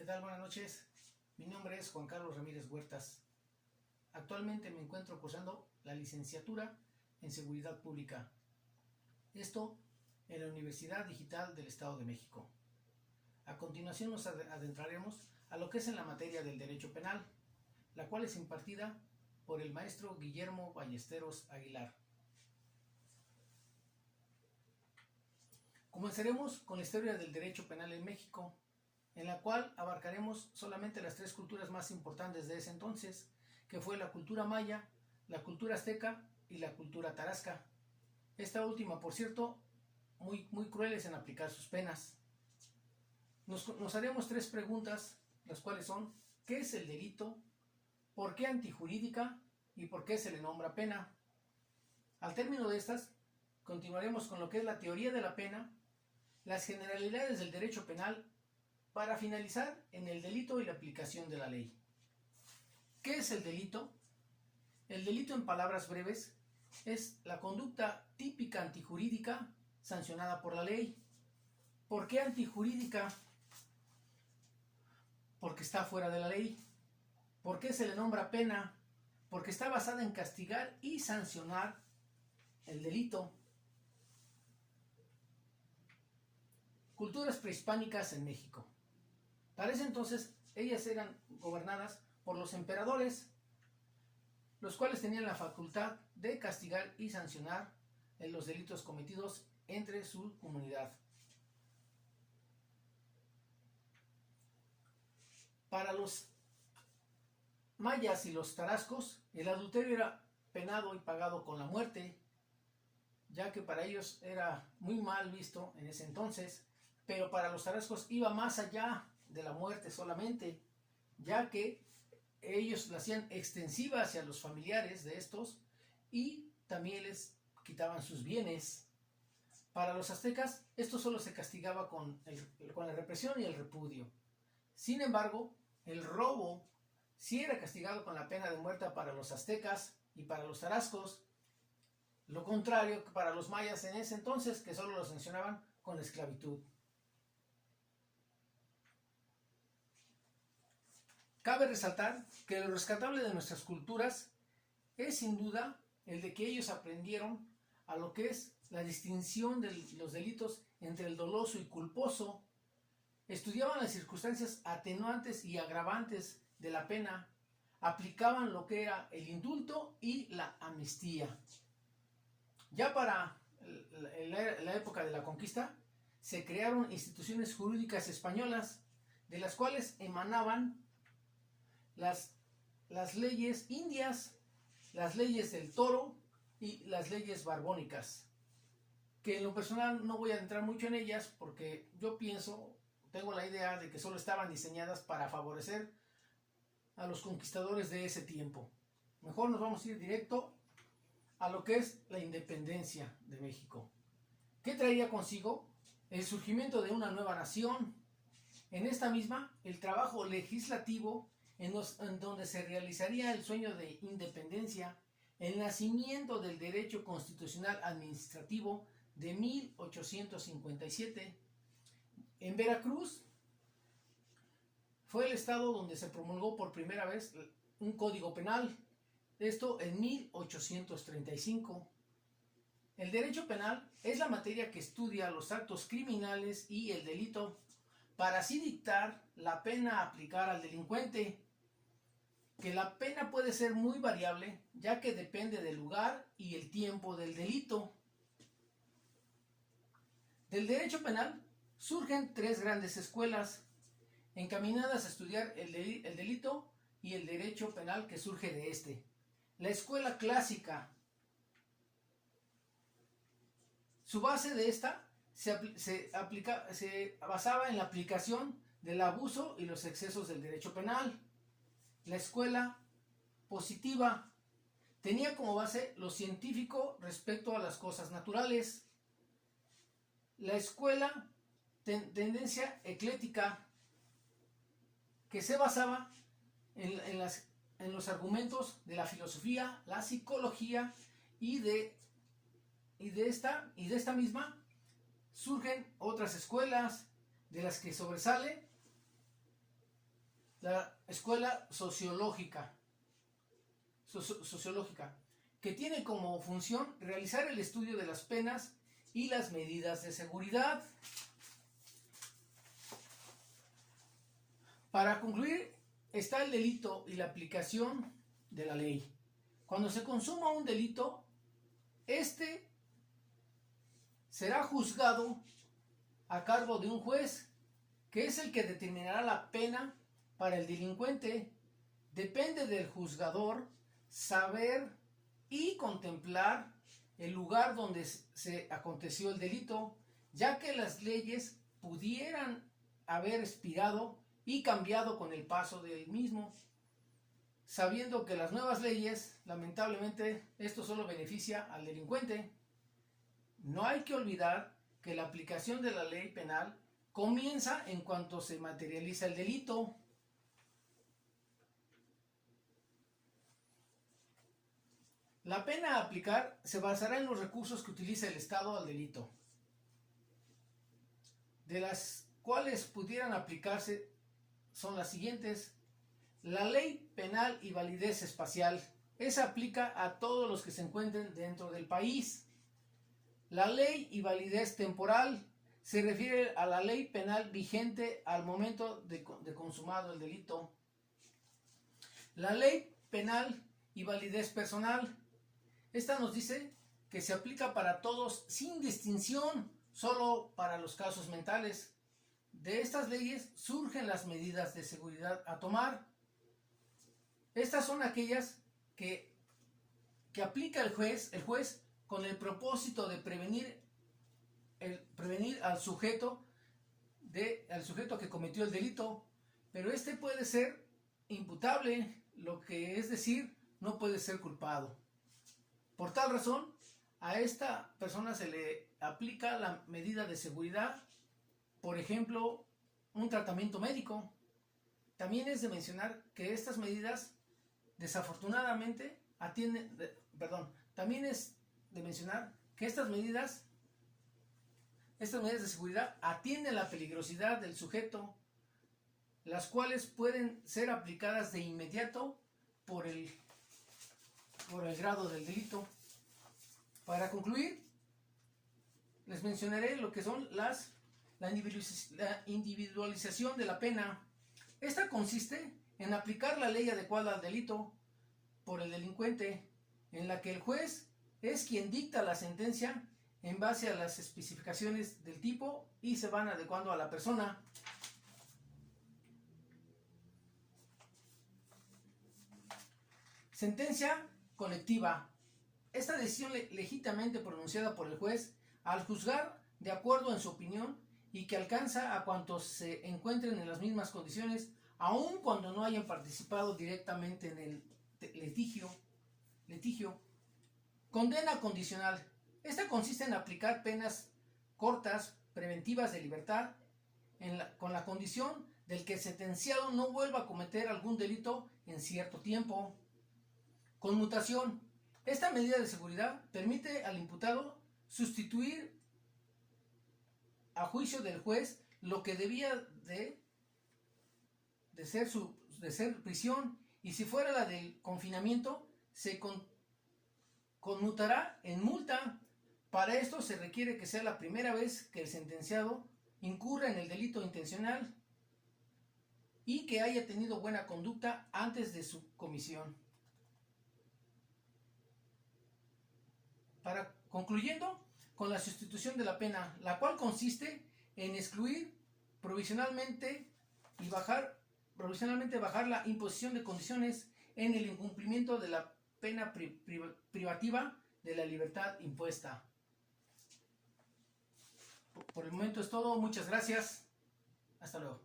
¿Qué tal? Buenas noches. Mi nombre es Juan Carlos Ramírez Huertas. Actualmente me encuentro cursando la licenciatura en Seguridad Pública. Esto en la Universidad Digital del Estado de México. A continuación nos adentraremos a lo que es en la materia del Derecho Penal, la cual es impartida por el maestro Guillermo Ballesteros Aguilar. Comenzaremos con la historia del Derecho Penal en México, en la cual abarcaremos solamente las tres culturas más importantes de ese entonces, que fue la cultura maya, la cultura azteca y la cultura tarasca. Esta última, por cierto, muy crueles en aplicar sus penas. Nos haremos tres preguntas, las cuales son: ¿qué es el delito? ¿Por qué antijurídica? ¿Y por qué se le nombra pena? Al término de estas, continuaremos con lo que es la teoría de la pena, las generalidades del derecho penal, para finalizar en el delito y la aplicación de la ley. ¿Qué es el delito? El delito, en palabras breves, es la conducta típica antijurídica sancionada por la ley. ¿Por qué antijurídica? Porque está fuera de la ley. ¿Por qué se le nombra pena? Porque está basada en castigar y sancionar el delito. Culturas prehispánicas en México. Para ese entonces, ellas eran gobernadas por los emperadores, los cuales tenían la facultad de castigar y sancionar los delitos cometidos entre su comunidad. Para los mayas y los tarascos, el adulterio era penado y pagado con la muerte, ya que para ellos era muy mal visto en ese entonces, pero para los tarascos iba más allá de la muerte solamente, ya que ellos la hacían extensiva hacia los familiares de estos y también les quitaban sus bienes. Para los aztecas esto solo se castigaba con la represión y el repudio. Sin embargo, el robo sí era castigado con la pena de muerte para los aztecas y para los tarascos, lo contrario que para los mayas en ese entonces, que solo lo sancionaban con la esclavitud. Cabe resaltar que lo rescatable de nuestras culturas es sin duda el de que ellos aprendieron a lo que es la distinción de los delitos entre el doloso y culposo. Estudiaban las circunstancias atenuantes y agravantes de la pena, aplicaban lo que era el indulto y la amnistía. Ya para la época de la conquista se crearon instituciones jurídicas españolas, de las cuales emanaban las leyes indias, las leyes del toro y las leyes barbónicas, que en lo personal no voy a entrar mucho en ellas porque yo tengo la idea de que solo estaban diseñadas para favorecer a los conquistadores de ese tiempo. Mejor nos vamos a ir directo a lo que es la independencia de México. ¿Qué traería consigo? El surgimiento de una nueva nación. En esta misma, el trabajo legislativo en donde se realizaría el sueño de independencia, el nacimiento del derecho constitucional administrativo de 1857. En Veracruz fue el estado donde se promulgó por primera vez un código penal, esto en 1835. El derecho penal es la materia que estudia los actos criminales y el delito, para así dictar la pena a aplicar al delincuente, que la pena puede ser muy variable, ya que depende del lugar y el tiempo del delito. Del derecho penal surgen tres grandes escuelas, encaminadas a estudiar el delito y el derecho penal que surge de este. La escuela clásica. Su base de esta se basaba en la aplicación del abuso y los excesos del derecho penal. La escuela positiva tenía como base lo científico respecto a las cosas naturales. La escuela tendencia ecléctica, que se basaba en los argumentos de la filosofía, la psicología y de esta misma surgen otras escuelas, de las que sobresale la escuela sociológica, que tiene como función realizar el estudio de las penas y las medidas de seguridad. Para concluir, está el delito y la aplicación de la ley. Cuando se consuma un delito, este será juzgado a cargo de un juez, que es el que determinará la pena para el delincuente. Depende del juzgador saber y contemplar el lugar donde se aconteció el delito, ya que las leyes pudieran haber expirado y cambiado con el paso del mismo, sabiendo que las nuevas leyes, lamentablemente, esto solo beneficia al delincuente. No hay que olvidar que la aplicación de la ley penal comienza en cuanto se materializa el delito. La pena a aplicar se basará en los recursos que utiliza el Estado al delito, de las cuales pudieran aplicarse son las siguientes. La ley penal y validez espacial. Esa aplica a todos los que se encuentren dentro del país. La ley y validez temporal se refiere a la ley penal vigente al momento de consumado el delito. La ley penal y validez personal. Esta nos dice que se aplica para todos sin distinción, solo para los casos mentales. De estas leyes surgen las medidas de seguridad a tomar. Estas son aquellas que aplica el juez con el propósito de prevenir al sujeto que cometió el delito, pero este puede ser imputable, lo que es decir, no puede ser culpado. Por tal razón, a esta persona se le aplica la medida de seguridad, por ejemplo, un tratamiento médico. También es de mencionar que estas medidas desafortunadamente también es de mencionar que estas medidas de seguridad atienden la peligrosidad del sujeto, las cuales pueden ser aplicadas de inmediato por el grado del delito. Para concluir, les mencionaré lo que son la individualización de la pena. Esta consiste en aplicar la ley adecuada al delito por el delincuente, en la que el juez es quien dicta la sentencia en base a las especificaciones del tipo y se van adecuando a la persona. Sentencia colectiva. Esta decisión legítimamente pronunciada por el juez al juzgar de acuerdo en su opinión y que alcanza a cuantos se encuentren en las mismas condiciones, aun cuando no hayan participado directamente en el litigio. Condena condicional. Esta consiste en aplicar penas cortas, preventivas de libertad, con la condición del que el sentenciado no vuelva a cometer algún delito en cierto tiempo. Conmutación. Esta medida de seguridad permite al imputado sustituir a juicio del juez lo que debía de ser prisión, y si fuera la del confinamiento, se conmutará en multa. Para esto se requiere que sea la primera vez que el sentenciado incurra en el delito intencional y que haya tenido buena conducta antes de su comisión. Concluyendo con la sustitución de la pena, la cual consiste en excluir provisionalmente bajar la imposición de condiciones en el incumplimiento de la pena privativa de la libertad impuesta. Por el momento es todo. Muchas gracias. Hasta luego.